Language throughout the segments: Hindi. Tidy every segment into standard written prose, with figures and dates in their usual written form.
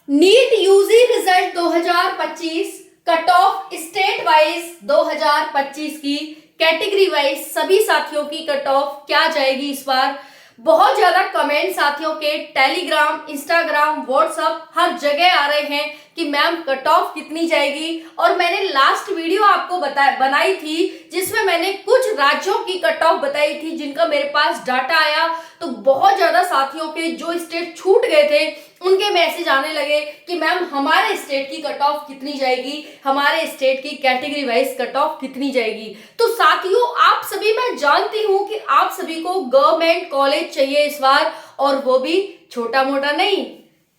NEET UG result 2025 cut off state wise 2025 की कैटेगरी वाइज सभी साथियों की कट ऑफ क्या जाएगी इस बार। बहुत ज्यादा कमेंट साथियों के टेलीग्राम, इंस्टाग्राम, व्हाट्सएप हर जगह आ रहे हैं कि मैम कट ऑफ कितनी जाएगी। और मैंने लास्ट वीडियो आपको बनाई थी जिसमें मैंने कुछ राज्यों की कट ऑफ बताई थी जिनका मेरे पास डाटा आया। तो बहुत ज्यादा साथियों के जो स्टेट छूट गए थे उनके मैसेज आने लगे कि मैम हमारे स्टेट की कट ऑफ कितनी जाएगी, हमारे स्टेट की कैटेगरी वाइज कट ऑफ कितनी जाएगी। तो साथियों आप सभी, मैं जानती हूं कि आप सभी को गवर्नमेंट कॉलेज चाहिए इस बार, और वो भी छोटा मोटा नहीं,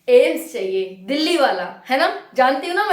एम्स चाहिए, दिल्ली वाला, है ना। जानती हूँ ना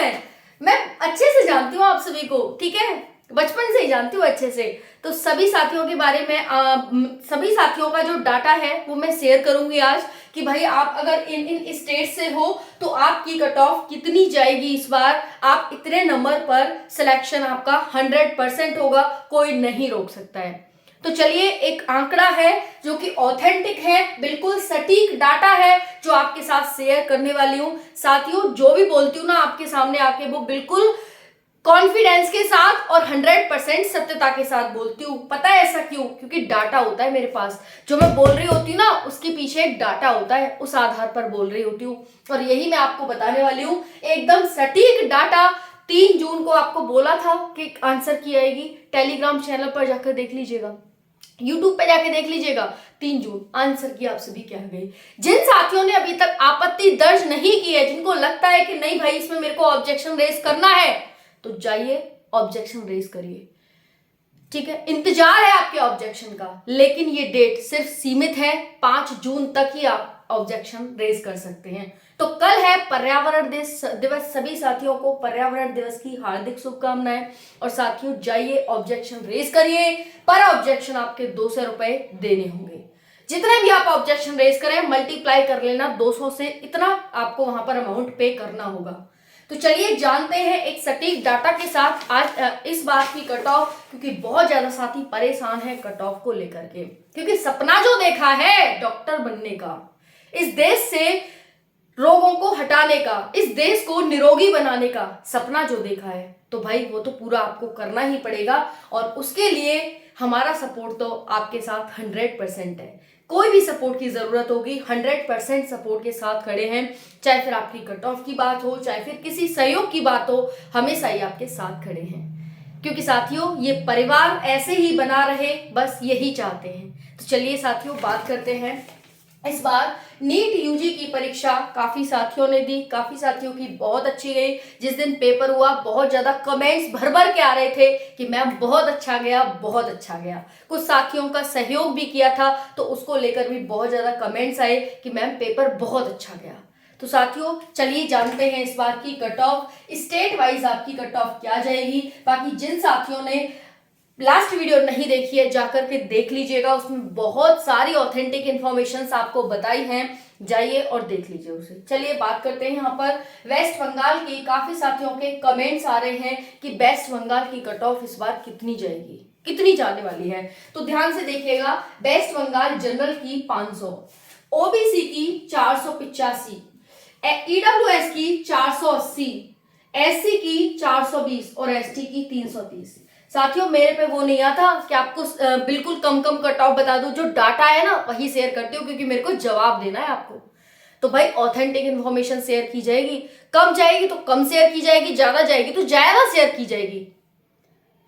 मैं अच्छे से जानती हूँ आप सभी को, ठीक है, बचपन से ही जानती हूँ अच्छे से। तो सभी साथियों के बारे में सभी साथियों का जो डाटा है वो मैं शेयर करूंगी आज कि भाई आप अगर इन स्टेट से हो तो आपकी कट ऑफ कितनी जाएगी इस बार। आप इतने नंबर पर सिलेक्शन आपका 100% होगा, कोई नहीं रोक सकता है। तो चलिए, एक आंकड़ा है जो कि ऑथेंटिक है, बिल्कुल सटीक डाटा है जो आपके साथ शेयर करने वाली हूं। साथियों जो भी बोलती हूँ ना आपके सामने आके वो बिल्कुल कॉन्फिडेंस के साथ और 100% सत्यता के साथ बोलती हूँ। पता है ऐसा क्यों? क्योंकि डाटा होता है मेरे पास, जो मैं बोल रही होती हूँ ना उसके पीछे एक डाटा होता है, उस आधार पर बोल रही होती हूँ। और यही मैं आपको बताने वाली हूँ, एकदम सटीक डाटा। 3 जून को आपको बोला था कि आंसर की आएगी, टेलीग्राम चैनल पर जाकर देख लीजिएगा, यूट्यूब पे जाके देख लीजिएगा। 3 जून आंसर की आप सभी क्या गई। जिन साथियों ने अभी तक आपत्ति दर्ज नहीं की है, जिनको लगता है कि नहीं भाई इसमें मेरे को ऑब्जेक्शन रेज करना है, तो जाइए ऑब्जेक्शन रेज करिए, ठीक है। इंतजार है आपके ऑब्जेक्शन का, लेकिन ये डेट सिर्फ सीमित है, 5 जून तक ही आप ऑब्जेक्शन रेज कर सकते हैं। तो कल है पर्यावरण दिवस, सभी साथियों को पर्यावरण दिवस की हार्दिक शुभकामनाएं। और साथियों जाइए ऑब्जेक्शन रेज करिए, पर ऑब्जेक्शन आपके 200 रुपए देने होंगे। जितने भी आप ऑब्जेक्शन रेज करें मल्टीप्लाई कर लेना 200 से, इतना आपको वहां पर अमाउंट पे करना होगा। तो चलिए जानते हैं एक सटीक डाटा के साथ आज इस बार की कट ऑफ, क्योंकि बहुत ज्यादा साथी परेशान है कट ऑफ को लेकर के, क्योंकि सपना जो देखा है डॉक्टर बनने का, इस देश से रोगों को हटाने का, इस देश को निरोगी बनाने का सपना जो देखा है, तो भाई वो तो पूरा आपको करना ही पड़ेगा। और उसके लिए हमारा सपोर्ट तो आपके साथ 100% है। कोई भी सपोर्ट की जरूरत होगी 100% सपोर्ट के साथ खड़े हैं। चाहे फिर आपकी कट ऑफ की बात हो, चाहे फिर किसी सहयोग की बात हो, हमेशा ही आपके साथ खड़े हैं। क्योंकि साथियों ये परिवार ऐसे ही बना रहे, बस यही चाहते हैं। तो चलिए साथियों बात करते हैं। इस बार नीट यूजी की परीक्षा काफी साथियों ने दी, काफी साथियों की बहुत अच्छी गई। जिस दिन पेपर हुआ बहुत ज्यादा कमेंट्स भर भर के आ रहे थे कि मैम बहुत अच्छा गया, बहुत अच्छा गया। कुछ साथियों का सहयोग भी किया था तो उसको लेकर भी बहुत ज्यादा कमेंट्स आए कि मैम पेपर बहुत अच्छा गया। तो साथियों चलिए जानते हैं इस बार की कट ऑफ, स्टेट वाइज आपकी कट ऑफ क्या जाएगी। बाकी जिन साथियों ने लास्ट वीडियो नहीं देखी है जाकर के देख लीजिएगा, उसमें बहुत सारी ऑथेंटिक इंफॉर्मेशन आपको बताई हैं, जाइए और देख लीजिए उसे। चलिए बात करते हैं यहाँ पर वेस्ट बंगाल की। काफी साथियों के कमेंट्स आ रहे हैं कि वेस्ट बंगाल की कट ऑफ इस बार कितनी जाएगी, कितनी जाने वाली है। तो ध्यान से देखिएगा, वेस्ट बंगाल जनरल की 500, ओबीसी की 485, ईडब्ल्यूएस की 480, एससी की 420 और एसटी की 330। साथियों मेरे पे वो नहीं आता कि आपको बिल्कुल कम कम कट ऑफ बता दूं, जो डाटा है ना वही शेयर करती हूँ, क्योंकि मेरे को जवाब देना है आपको। तो भाई ऑथेंटिक इन्फॉर्मेशन शेयर की जाएगी, कम जाएगी तो कम शेयर की जाएगी, ज्यादा जाएगी तो ज्यादा शेयर की जाएगी,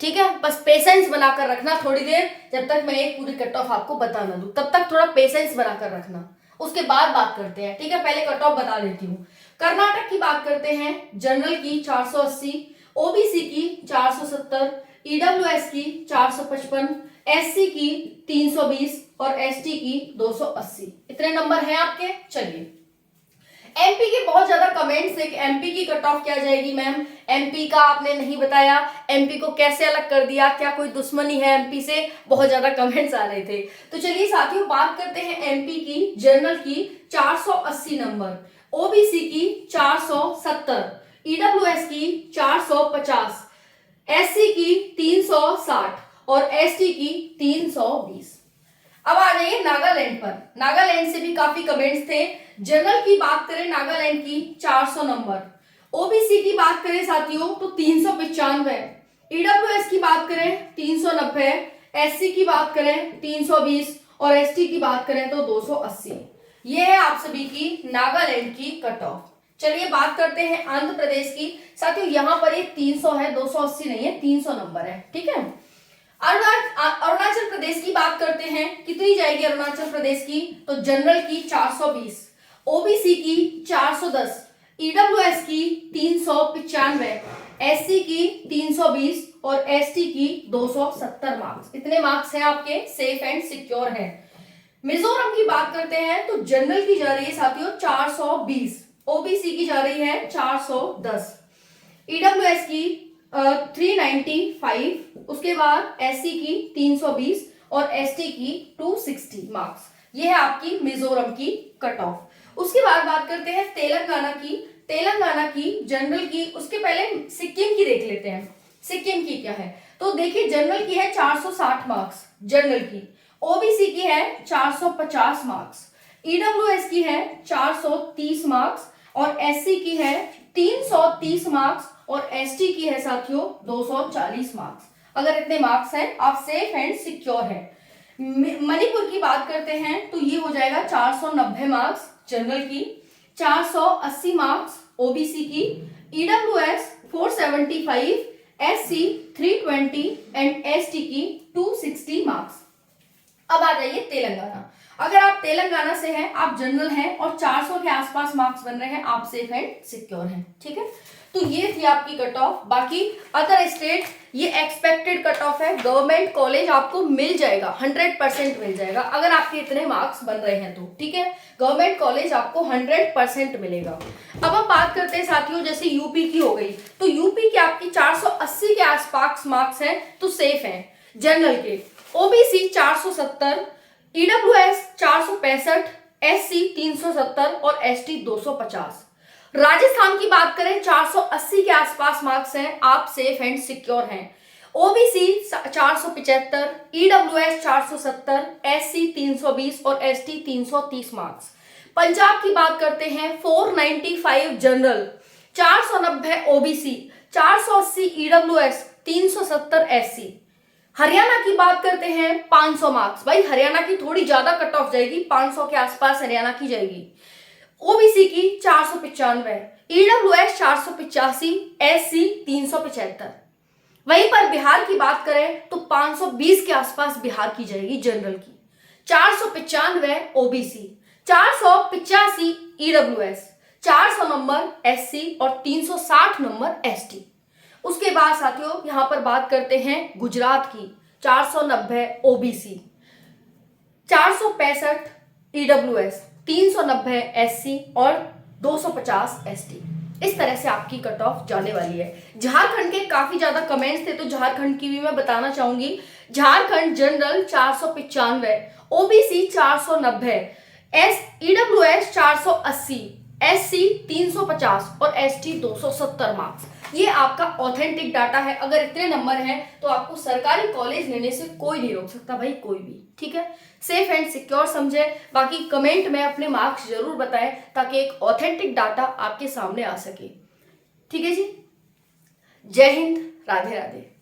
ठीक है। बस पेशेंस बनाकर रखना थोड़ी देर, जब तक मैं एक पूरी कट ऑफ आपको बता ना दूं, तब तक थोड़ा पेशेंस बनाकर रखना, उसके बाद बात करते हैं, ठीक है। पहले कट ऑफ बता देती हूँ। कर्नाटक की बात करते हैं, जनरल की 480, ओबीसी की 470, ईडब्ल्यूएस की 455, एससी की 320 और एसटी की 280। इतने नंबर हैं आपके। चलिए एमपी के बहुत ज्यादा कमेंट्स है कि एमपी की कट ऑफ क्या जाएगी मैम, एमपी का आपने नहीं बताया, एमपी को कैसे अलग कर दिया, क्या कोई दुश्मनी है एमपी से, बहुत ज्यादा कमेंट्स आ रहे थे। तो चलिए साथियों बात करते हैं एमपी की जनरल की 480 नंबर, ओबीसी की 470, ईडब्ल्यूएस की 450, एससी की 360 और एसटी की 320। अब आ जाइए नागालैंड पर। नागालैंड से भी काफी कमेंट्स थे। जनरल की बात करें नागालैंड की 400 नंबर, ओबीसी की बात करें साथियों तो 395, ईडब्ल्यूएस की बात करें 390, एससी की बात करें 320 और एसटी की बात करें तो 280। ये है आप सभी की नागालैंड की कट ऑफ। चलिए बात करते हैं आंध्र प्रदेश की। साथियों यहाँ पर ये 300 है, 280 नहीं है, 300 नंबर है, ठीक है। अरुणाचल प्रदेश की बात करते हैं, कितनी जाएगी अरुणाचल प्रदेश की, तो जनरल की 420, ओबीसी की 410, ईडब्ल्यूएस की 395, एससी की 320 और एसटी की 270 मार्क्स। इतने मार्क्स हैं आपके, सेफ एंड सिक्योर हैं। मिजोरम की बात करते हैं तो जनरल की जा रही है साथियों 420, ओबीसी की जा रही है 410, ईडब्ल्यूएस की 395, उसके बाद एससी की 320 और एसटी की 260 मार्क्स। ये है आपकी मिजोरम की कट ऑफ। उसके बाद बात करते हैं तेलंगाना की। तेलंगाना की जनरल की, उसके पहले सिक्किम की देख लेते हैं, सिक्किम की क्या है। तो देखिए जनरल की है 460 मार्क्स जनरल की, ओबीसी की है 450 मार्क्स, ईडब्ल्यूएस की है 430 मार्क्स और एससी की है 330 मार्क्स और एसटी की है साथियों 240 मार्क्स। अगर इतने मार्क्स हैं आप सेफ एंड सिक्योर हैं। मणिपुर की बात करते हैं तो ये हो जाएगा 490 मार्क्स जनरल की, 480 मार्क्स ओबीसी की, ईडब्ल्यूएस 475, एससी 320 एंड एसटी की 260 मार्क्स। अब आ जाइए तेलंगाना। अगर आप तेलंगाना से हैं, आप जनरल हैं और 400 के आसपास मार्क्स बन रहे हैं, आप सेफ एंड सिक्योर हैं, ठीक है। तो ये थी आपकी कट ऑफ। बाकी अदर स्टेट ये एक्सपेक्टेड कट ऑफ है। गवर्नमेंट कॉलेज आपको मिल जाएगा, 100% मिल जाएगा अगर आपके इतने मार्क्स बन रहे हैं तो, ठीक है। गवर्नमेंट कॉलेज आपको 100% मिलेगा। अब हम बात करते हैं साथियों, जैसे यूपी की हो गई, तो यूपी की आपकी 480 के आसपास मार्क्स हैं तो सेफ हैं जनरल के। ओबीसी 470, ईडब्ल्यूएस 465, एससी 370 और एसटी 250। राजस्थान की बात करें 480 के आसपास मार्क्स हैं, आप सेफ एंड सिक्योर हैं। ओबीसी 475, ईडब्ल्यूएस 470, एससी 320 और एसटी 330 मार्क्स। पंजाब की बात करते हैं 495 general, 490 OBC, 480 EWS, 370 SC. Haryana की बात करते हैं 500 मार्क्स, भाई हरियाणा की थोड़ी ज्यादा कट ऑफ जाएगी, 500 के आसपास हरियाणा की जाएगी। ओबीसी की 495, ईडब्ल्यूएस 485, एससी 375। वहीं पर बिहार की बात करें तो 520 के आसपास बिहार की जाएगी जनरल की, 495 ओबीसी, 485 ईडब्ल्यूएस, 400 नंबर एससी और 360 नंबर एसटी। उसके बाद साथियों यहां पर बात करते हैं गुजरात की, 490 ओबीसी, 465 ईडब्ल्यूएस, 390 एससी और 250 एसटी। इस तरह से आपकी कट ऑफ जाने वाली है। झारखंड के काफी ज्यादा कमेंट्स थे तो झारखंड की भी मैं बताना चाहूंगी। Jharkhand general 495, OBC 490, EWS 480, SC 350 और एसटी 270 मार्क्स। ये आपका ऑथेंटिक डाटा है। अगर इतने नंबर हैं तो आपको सरकारी कॉलेज लेने से कोई नहीं रोक सकता भाई, कोई भी, ठीक है। सेफ एंड सिक्योर समझे। बाकी कमेंट में अपने मार्क्स जरूर बताएं ताकि एक ऑथेंटिक डाटा आपके सामने आ सके, ठीक है जी। जय हिंद, राधे राधे।